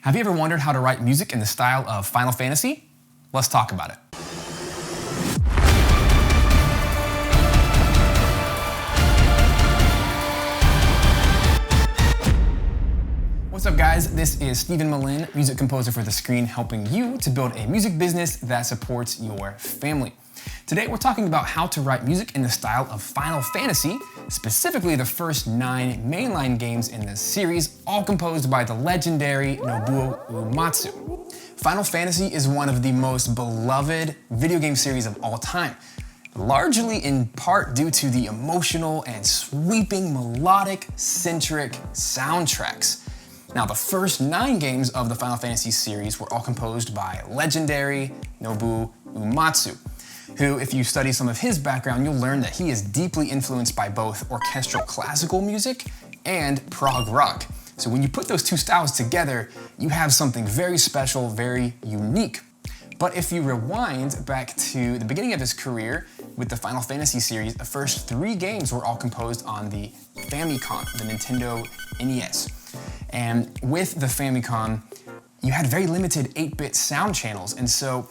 Have you ever wondered how to write music in the style of Final Fantasy? Let's talk about it. What's up guys, this is Melin, music composer for the screen, helping you to build a music business that supports your family. Today we're talking about how to write music in the style of Final Fantasy, specifically the first 9 mainline games in this series, all composed by the legendary Nobuo Uematsu. Final Fantasy is one of the most beloved video game series of all time, largely in part due to the emotional and sweeping melodic-centric soundtracks. Now, the first 9 games of the Final Fantasy series were all composed by legendary Nobuo Uematsu, who, if you study some of his background, you'll learn that he is deeply influenced by both orchestral classical music and prog rock. So when you put those two styles together, you have something very special, very unique. But if you rewind back to the beginning of his career with the Final Fantasy series, the first 3 games were all composed on the Famicom, the Nintendo NES. And with the Famicom, you had very limited 8-bit sound channels, and so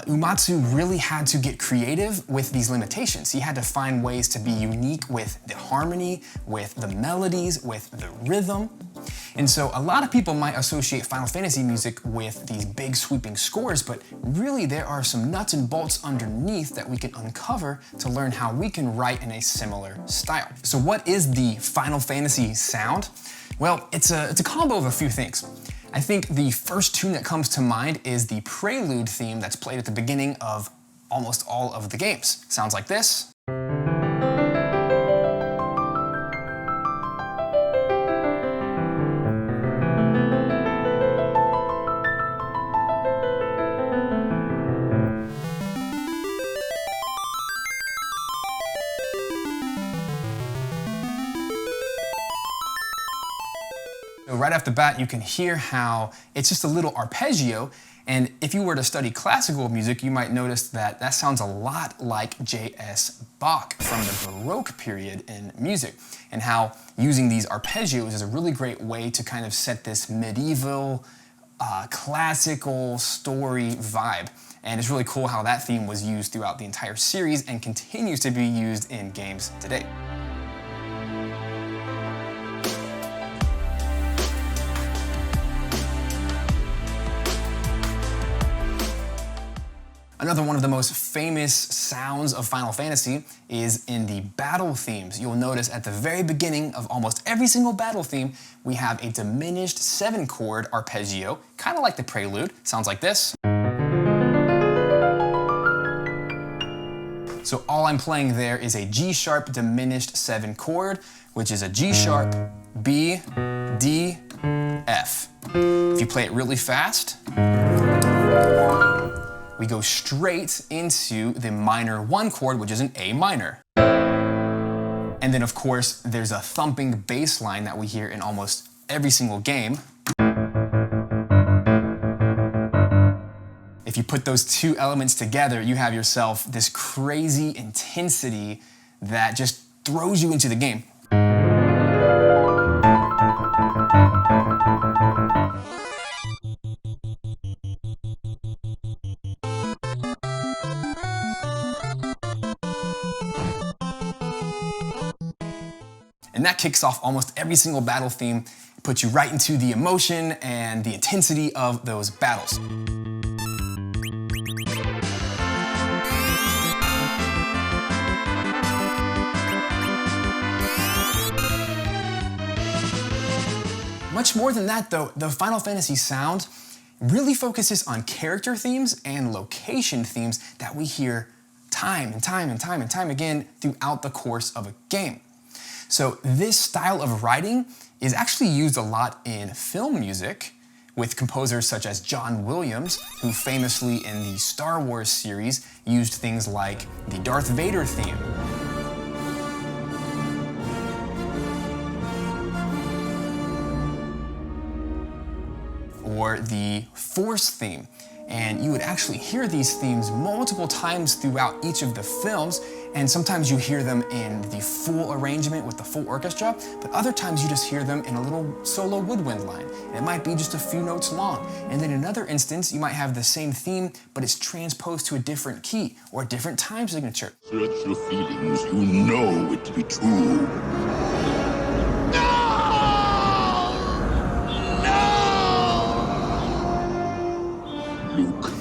Uematsu really had to get creative with these limitations. He had to find ways to be unique with the harmony, with the melodies, with the rhythm. And so a lot of people might associate Final Fantasy music with these big sweeping scores, but really there are some nuts and bolts underneath that we can uncover to learn how we can write in a similar style. So what is the Final Fantasy sound? Well, it's a combo of a few things. I think the first tune that comes to mind is the prelude theme that's played at the beginning of almost all of the games. Sounds like this. Right off the bat, you can hear how it's just a little arpeggio, and if you were to study classical music, you might notice that that sounds a lot like J.S. Bach from the Baroque period in music, and how using these arpeggios is a really great way to kind of set this medieval, classical story vibe. And it's really cool how that theme was used throughout the entire series and continues to be used in games today. Another one of the most famous sounds of Final Fantasy is in the battle themes. You'll notice at the very beginning of almost every single battle theme, we have a diminished 7-chord arpeggio, kind of like the prelude. Sounds like this. So all I'm playing there is a G sharp diminished 7 chord, which is a G sharp, B, D, F. If you play it really fast, we go straight into the minor 1 chord, which is an A minor. And then of course, there's a thumping bass line that we hear in almost every single game. If you put those two elements together, you have yourself this crazy intensity that just throws you into the game. And that kicks off almost every single battle theme, puts you right into the emotion and the intensity of those battles. Much more than that though, the Final Fantasy sound really focuses on character themes and location themes that we hear time and time again throughout the course of a game. So this style of writing is actually used a lot in film music with composers such as John Williams, who famously in the Star Wars series used things like the Darth Vader theme, or the Force theme. And you would actually hear these themes multiple times throughout each of the films, and sometimes you hear them in the full arrangement with the full orchestra, but other times you just hear them in a little solo woodwind line. And it might be just a few notes long. And then in another instance, you might have the same theme, but it's transposed to a different key or a different time signature. Search your feelings, you know it to be true.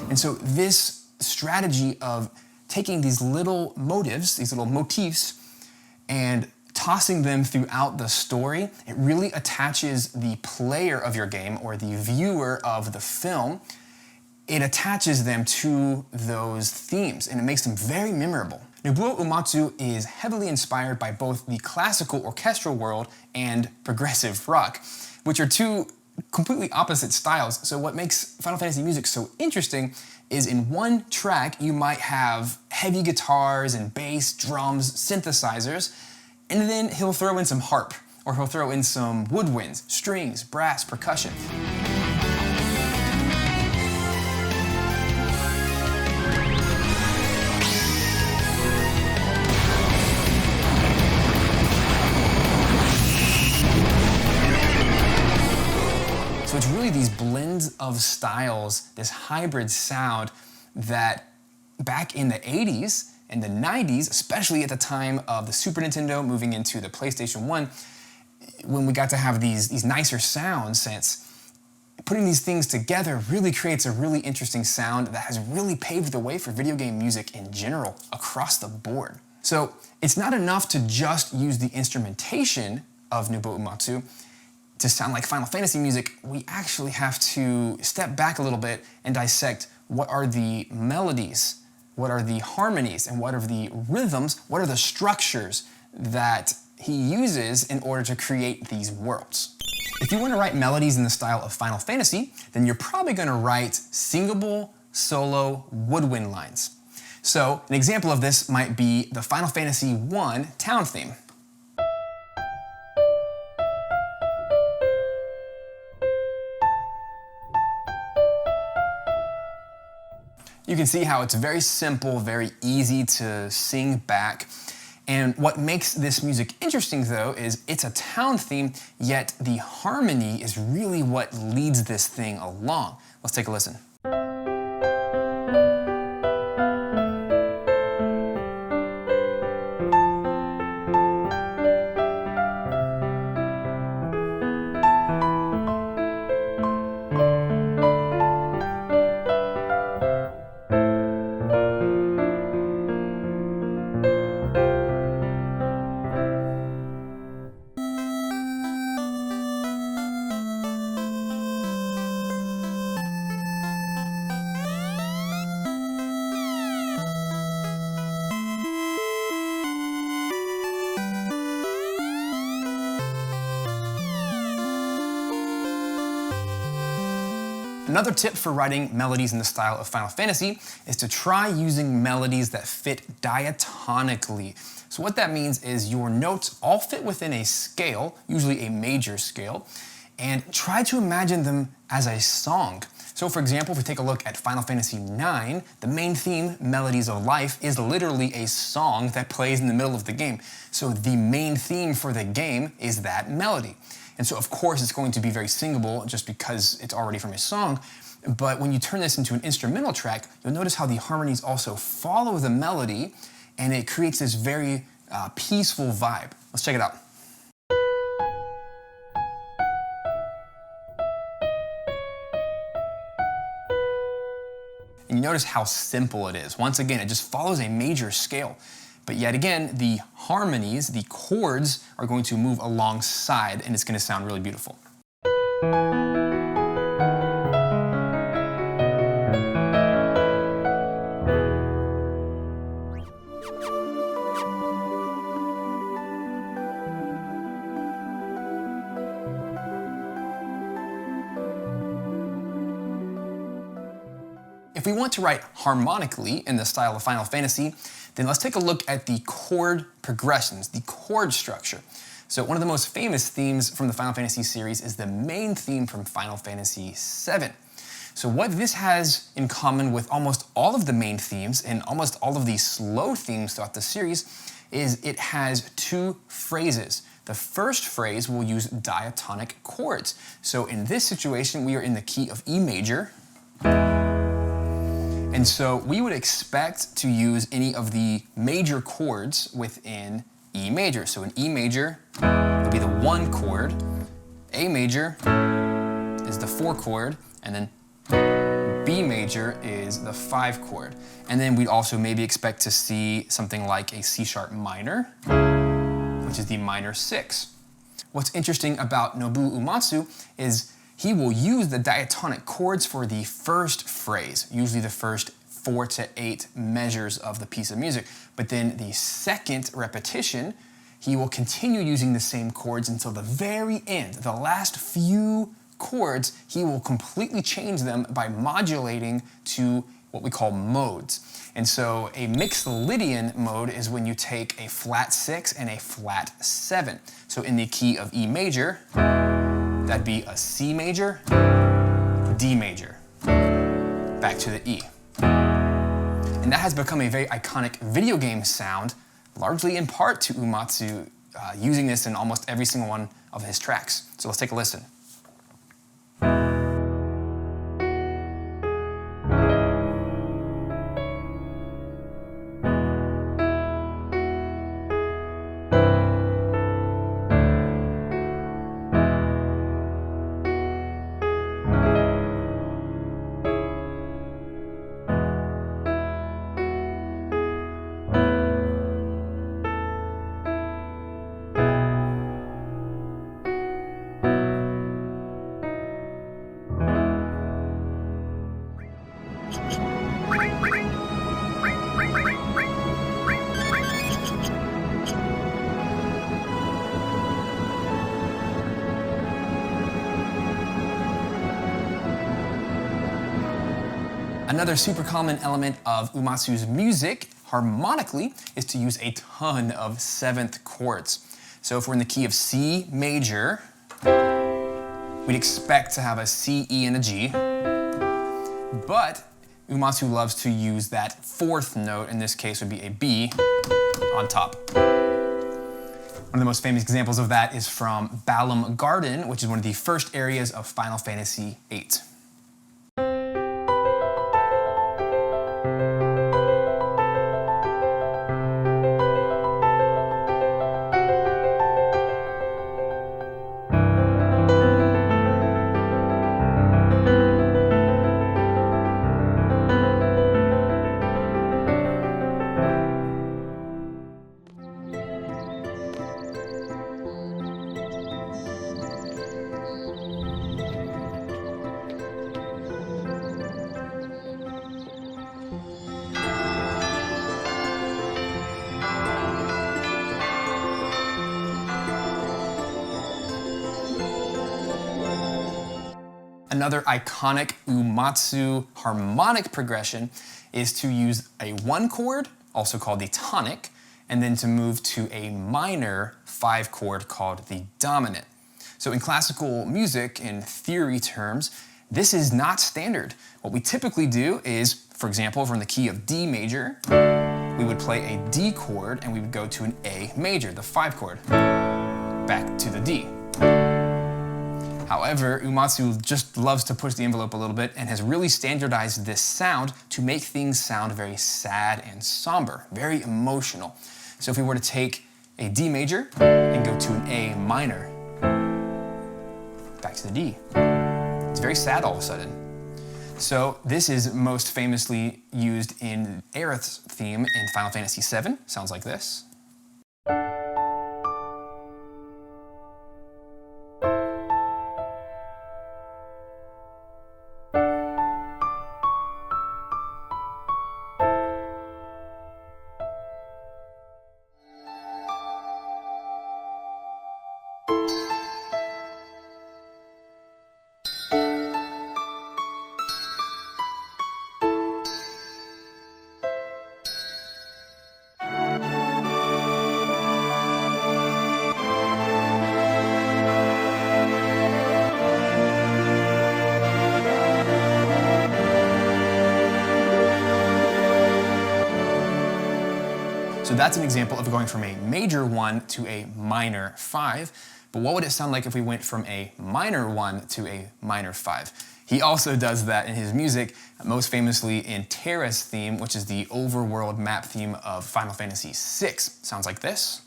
And so this strategy of taking these little motives, these little motifs, and tossing them throughout the story, it really attaches the player of your game or the viewer of the film. It attaches them to those themes and it makes them very memorable. Nobuo Uematsu is heavily inspired by both the classical orchestral world and progressive rock, which are two completely opposite styles. So what makes Final Fantasy music so interesting is in one track you might have heavy guitars and bass, drums, synthesizers, and then he'll throw in some harp, or he'll throw in some woodwinds, strings, brass, percussion. So it's really these blends of styles, this hybrid sound that back in the 80s and the 90s, especially at the time of the Super Nintendo moving into the PlayStation 1, when we got to have these nicer sound sets, putting these things together really creates a really interesting sound that has really paved the way for video game music in general across the board. So it's not enough to just use the instrumentation of Nobuo Uematsu to sound like Final Fantasy music. We actually have to step back a little bit and dissect what are the melodies, what are the harmonies, and what are the rhythms, what are the structures that he uses in order to create these worlds. If you want to write melodies in the style of Final Fantasy, then you're probably going to write singable solo woodwind lines. So an example of this might be the Final Fantasy I town theme. You can see how it's very simple, very easy to sing back. And what makes this music interesting though is it's a town theme, yet the harmony is really what leads this thing along. Let's take a listen. Another tip for writing melodies in the style of Final Fantasy is to try using melodies that fit diatonically. So what that means is your notes all fit within a scale, usually a major scale, and try to imagine them as a song. So for example, if we take a look at Final Fantasy IX, the main theme, Melodies of Life, is literally a song that plays in the middle of the game. So the main theme for the game is that melody. And so of course it's going to be very singable just because it's already from a song, but when you turn this into an instrumental track, you'll notice how the harmonies also follow the melody and it creates this very peaceful vibe. Let's check it out. And you notice how simple it is. Once again, it just follows a major scale. But yet again, the harmonies, the chords, are going to move alongside and it's going to sound really beautiful. If we want to write harmonically in the style of Final Fantasy, then let's take a look at the chord progressions, the chord structure. So one of the most famous themes from the Final Fantasy series is the main theme from Final Fantasy VII. So what this has in common with almost all of the main themes and almost all of these slow themes throughout the series is it has two phrases. The first phrase will use diatonic chords. So in this situation, we are in the key of E major. And so we would expect to use any of the major chords within E major. So in E major, it'll be the 1 chord. A major is the 4 chord, and then B major is the 5 chord. And then we'd also maybe expect to see something like a C sharp minor, which is the minor 6. What's interesting about Nobuo Uematsu is he will use the diatonic chords for the first phrase, usually the first 4 to 8 measures of the piece of music. But then the second repetition, he will continue using the same chords until the very end. The last few chords, he will completely change them by modulating to what we call modes. And so a Mixolydian mode is when you take a flat 6 and a flat 7. So in the key of E major, that'd be a C major, D major, back to the E. And that has become a very iconic video game sound, largely in part to Uematsu using this in almost every single one of his tracks. So let's take a listen. Another super common element of Uematsu's music, harmonically, is to use a ton of 7th chords. So if we're in the key of C major, we'd expect to have a C, E, and a G. But Uematsu loves to use that 4th note, in this case would be a B, on top. One of the most famous examples of that is from Balam Garden, which is one of the first areas of Final Fantasy VIII. Another iconic Uematsu harmonic progression is to use a 1 chord, also called the tonic, and then to move to a minor 5 chord called the dominant. So in classical music, in theory terms, this is not standard. What we typically do is, for example, if we're in the key of D major, we would play a D chord and we would go to an A major, the 5 chord, back to the D. However, Uematsu just loves to push the envelope a little bit and has really standardized this sound to make things sound very sad and somber, very emotional. So if we were to take a D major and go to an A minor, back to the D, it's very sad all of a sudden. So this is most famously used in Aerith's theme in Final Fantasy VII, sounds like this. So that's an example of going from a major 1 to a minor 5. But what would it sound like if we went from a minor 1 to a minor 5? He also does that in his music, most famously in Terra's theme, which is the overworld map theme of Final Fantasy VI. Sounds like this.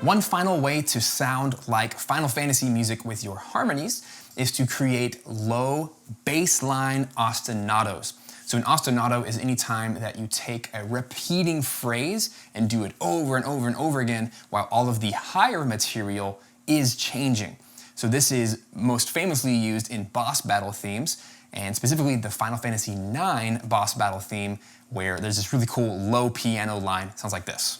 One final way to sound like Final Fantasy music with your harmonies is to create low baseline ostinatos. So an ostinato is any time that you take a repeating phrase and do it over and over and over again while all of the higher material is changing. So this is most famously used in boss battle themes, and specifically the Final Fantasy IX boss battle theme, where there's this really cool low piano line. It sounds like this.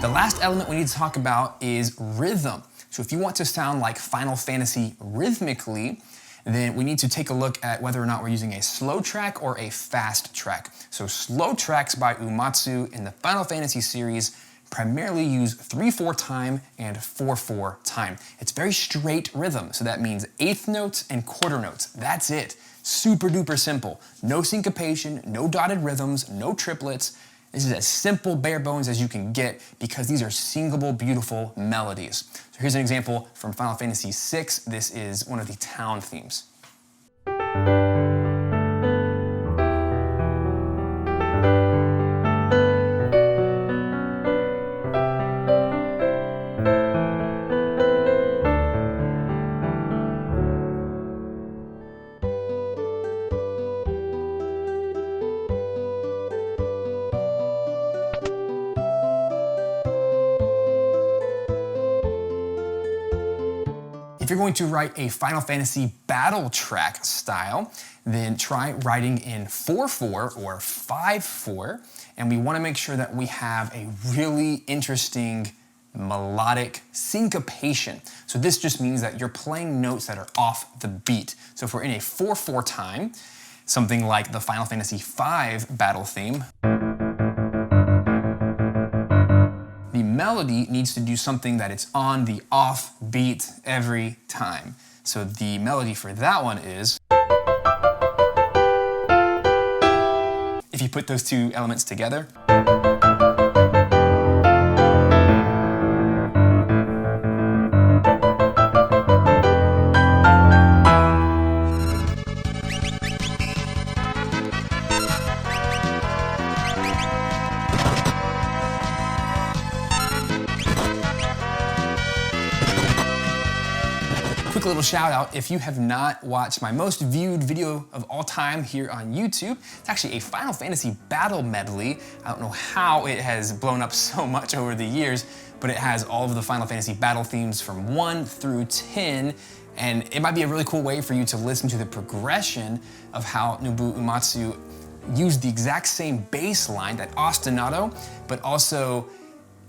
The last element we need to talk about is rhythm. So if you want to sound like Final Fantasy rhythmically, then we need to take a look at whether or not we're using a slow track or a fast track. So slow tracks by Uematsu in the Final Fantasy series primarily use 3/4 time and 4/4 time. It's very straight rhythm, so that means eighth notes and quarter notes. That's it. Super duper simple. No syncopation, no dotted rhythms, no triplets. This is as simple bare bones as you can get because these are singable, beautiful melodies. So here's an example from Final Fantasy VI. This is one of the town themes. If you're going to write a Final Fantasy battle track style, then try writing in 4/4 or 5/4, and we want to make sure that we have a really interesting melodic syncopation. So this just means that you're playing notes that are off the beat. So if we're in a 4/4 time, something like the Final Fantasy V battle theme, the melody needs to do something that it's on the off beat every time. So the melody for that one is, if you put those two elements together, quick little shout out, if you have not watched my most viewed video of all time here on YouTube, it's actually a Final Fantasy battle medley. I don't know how it has blown up so much over the years, but it has all of the Final Fantasy battle themes from 1 through 10, and it might be a really cool way for you to listen to the progression of how Nobuo Uematsu used the exact same bass line, that ostinato, but also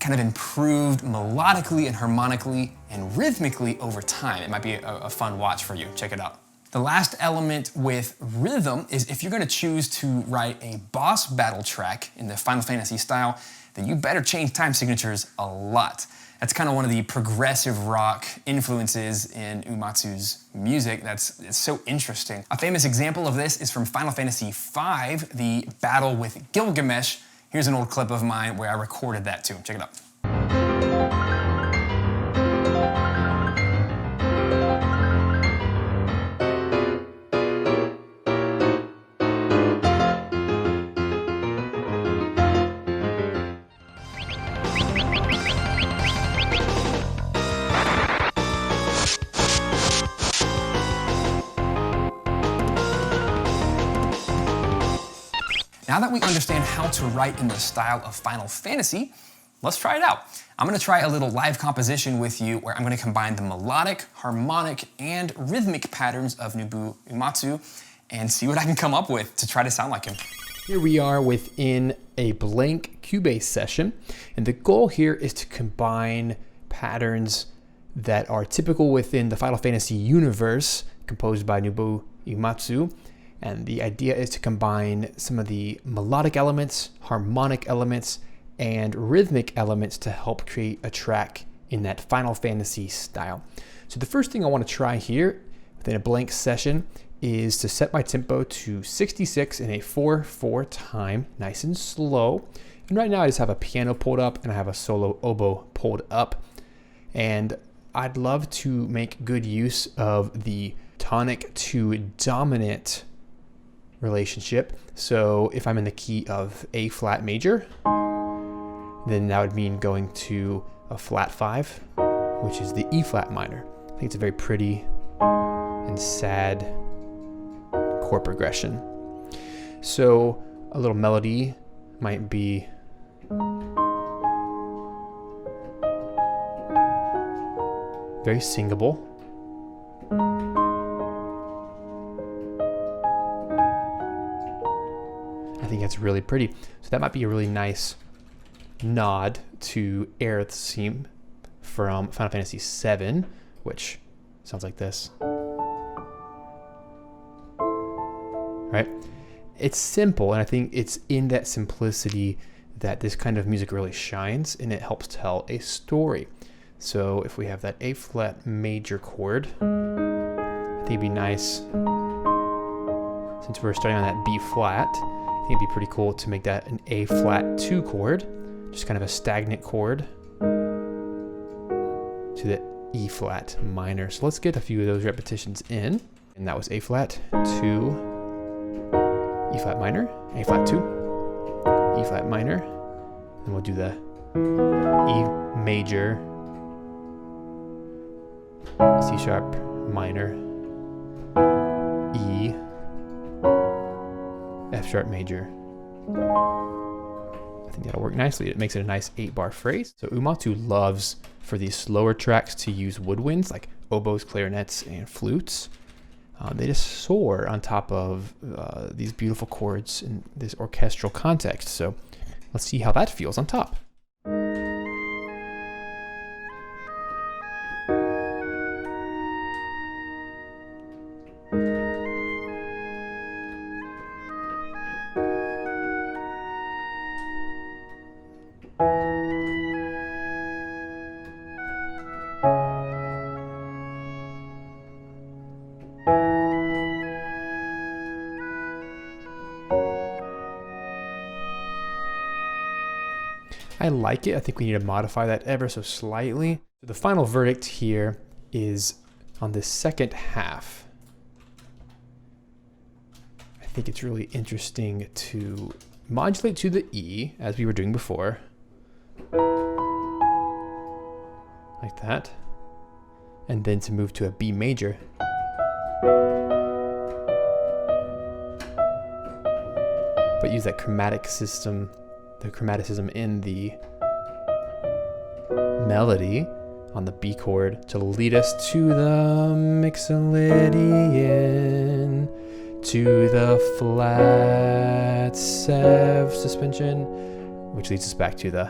kind of improved melodically and harmonically and rhythmically over time. It might be a fun watch for you. Check it out. The last element with rhythm is if you're going to choose to write a boss battle track in the Final Fantasy style, then you better change time signatures a lot. That's kind of one of the progressive rock influences in Uematsu's music. It's so interesting. A famous example of this is from Final Fantasy V, the battle with Gilgamesh. Here's an old clip of mine where I recorded that too. Check it out. Now that we understand how to write in the style of Final Fantasy, let's try it out. I'm gonna try a little live composition with you where I'm gonna combine the melodic, harmonic, and rhythmic patterns of Nobuo Uematsu and see what I can come up with to try to sound like him. Here we are within a blank Cubase session, and the goal here is to combine patterns that are typical within the Final Fantasy universe composed by Nobuo Uematsu. And the idea is to combine some of the melodic elements, harmonic elements, and rhythmic elements to help create a track in that Final Fantasy style. So the first thing I want to try here within a blank session is to set my tempo to 66 in a 4/4 time, nice and slow. And right now I just have a piano pulled up and I have a solo oboe pulled up. And I'd love to make good use of the tonic to dominant relationship. So if I'm in the key of A flat major, then that would mean going to a flat 5, which is the E flat minor. I think it's a very pretty and sad chord progression. So a little melody might be very singable. I think that's really pretty. So that might be a really nice nod to Aerith's theme from Final Fantasy VII, which sounds like this. Right? It's simple, and I think it's in that simplicity that this kind of music really shines, and it helps tell a story. So if we have that A flat major chord, I think it'd be nice, since we're starting on that B flat, I think it'd be pretty cool to make that an A flat 2 chord, just kind of a stagnant chord to the E flat minor. So let's get a few of those repetitions in. And that was A flat 2, E flat minor, A flat 2, E flat minor, and we'll do the E major, C sharp minor, E, F sharp major. I think that'll work nicely. It makes it a nice 8-bar phrase. So Uematsu loves for these slower tracks to use woodwinds like oboes, clarinets, and flutes. They just soar on top of these beautiful chords in this orchestral context. So let's see how that feels on top. I like it. I think we need to modify that ever so slightly. The final verdict here is on the second half. I think it's really interesting to modulate to the E, as we were doing before. Like that. And then to move to a B major. But use that chromatic system, the chromaticism in the melody on the B chord to lead us to the Mixolydian, to the flat 7 suspension, which leads us back to the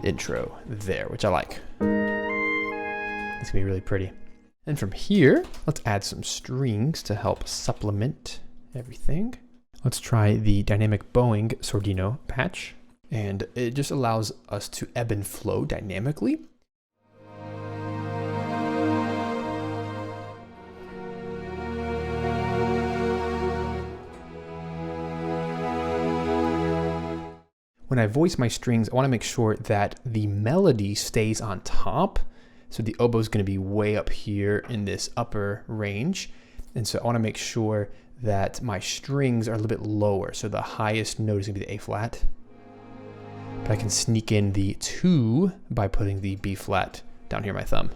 intro there, which I like. It's gonna be really pretty. And from here, let's add some strings to help supplement everything. Let's try the dynamic bowing Sordino patch, and it just allows us to ebb and flow dynamically. When I voice my strings, I want to make sure that the melody stays on top. So the oboe is going to be way up here in this upper range. And so I want to make sure that my strings are a little bit lower. So the highest note is going to be the A flat. But I can sneak in the 2 by putting the B flat down here, my thumb.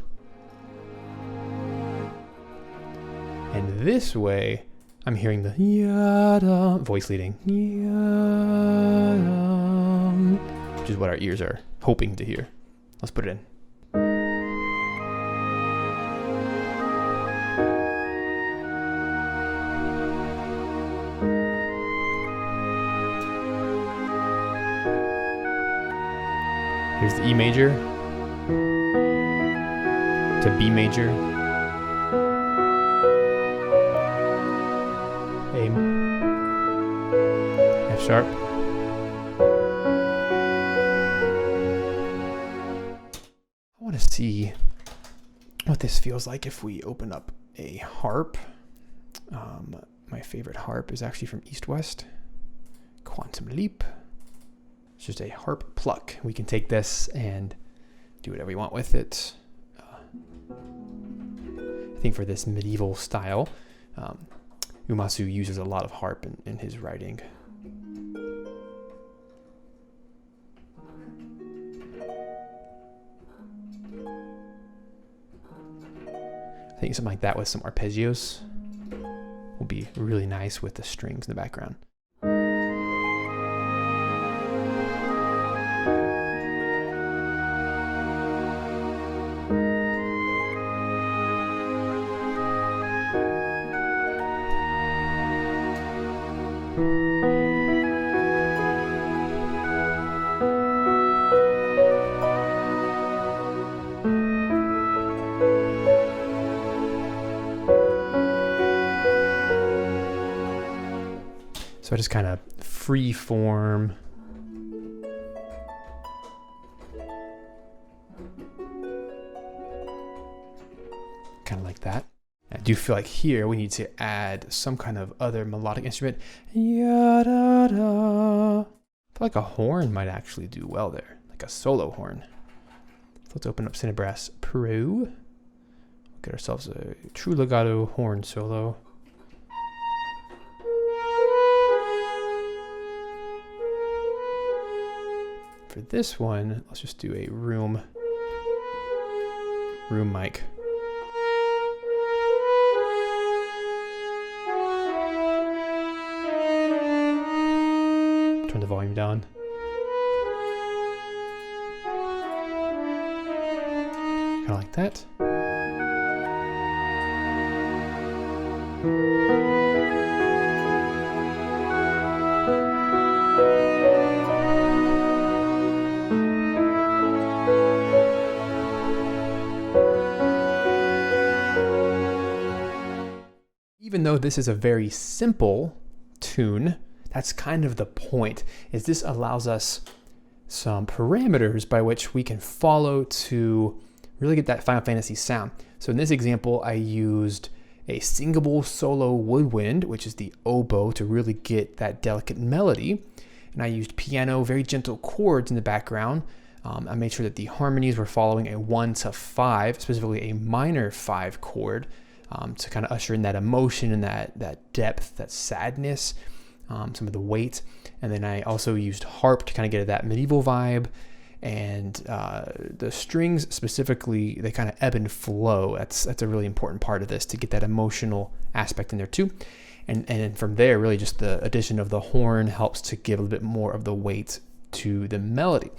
And this way, I'm hearing the yada voice leading, yada, which is what our ears are hoping to hear. Let's put it in. Here's the E major to B major, A, F sharp, I want to see what this feels like if we open up a harp. My favorite harp is actually from East West, Quantum Leap. It's just a harp pluck. We can take this and do whatever we want with it. I think for this medieval style, Uematsu uses a lot of harp in his writing. I think something like that with some arpeggios will be really nice with the strings in the background. So I just kind of free form. Kind of like that. I do feel like here we need to add some kind of other melodic instrument. Ya-da-da. I feel like a horn might actually do well there, like a solo horn. So let's open up Cinebrass Pro. Get ourselves a true legato horn solo. For this one, let's just do a room mic. Turn the volume down. Kind of like that. Even though this is a very simple tune, that's kind of the point, is this allows us some parameters by which we can follow to really get that Final Fantasy sound. So in this example, I used a singable solo woodwind, which is the oboe, to really get that delicate melody. And I used piano, very gentle chords in the background. I made sure that the harmonies were following a 1 to 5, specifically a minor 5 chord, to kind of usher in that emotion and that depth, that sadness, some of the weight. And then I also used harp to kind of get that medieval vibe. And the strings specifically, they kind of ebb and flow. That's a really important part of this, to get that emotional aspect in there too. And from there, really just the addition of the horn helps to give a little bit more of the weight to the melody.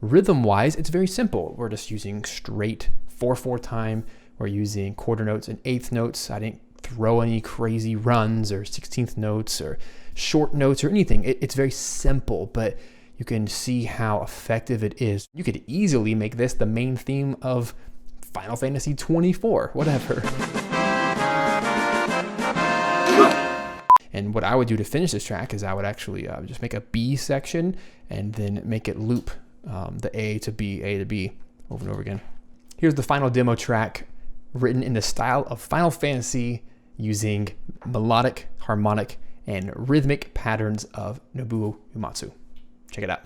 Rhythm-wise, it's very simple. We're just using straight 4/4 time. We're using quarter notes and eighth notes. I didn't throw any crazy runs or 16th notes or short notes or anything. It's very simple, but you can see how effective it is. You could easily make this the main theme of Final Fantasy 24, whatever. And what I would do to finish this track is I would actually just make a B section and then make it loop the A to B over and over again. Here's the final demo track written in the style of Final Fantasy using melodic, harmonic, and rhythmic patterns of Nobuo Uematsu. Check it out.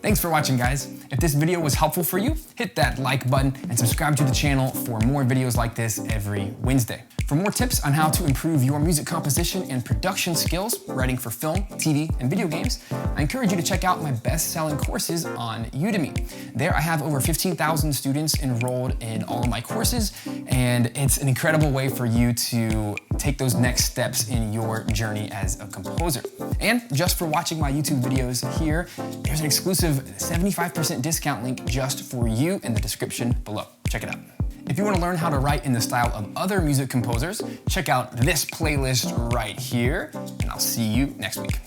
Thanks for watching, guys. If this video was helpful for you, hit that like button and subscribe to the channel for more videos like this every Wednesday. For more tips on how to improve your music composition and production skills, writing for film, TV, and video games, I encourage you to check out my best-selling courses on Udemy. There I have over 15,000 students enrolled in all of my courses, and it's an incredible way for you to take those next steps in your journey as a composer. And just for watching my YouTube videos here, there's an exclusive 75% discount link just for you in the description below. Check it out. If you want to learn how to write in the style of other music composers, check out this playlist right here, and I'll see you next week.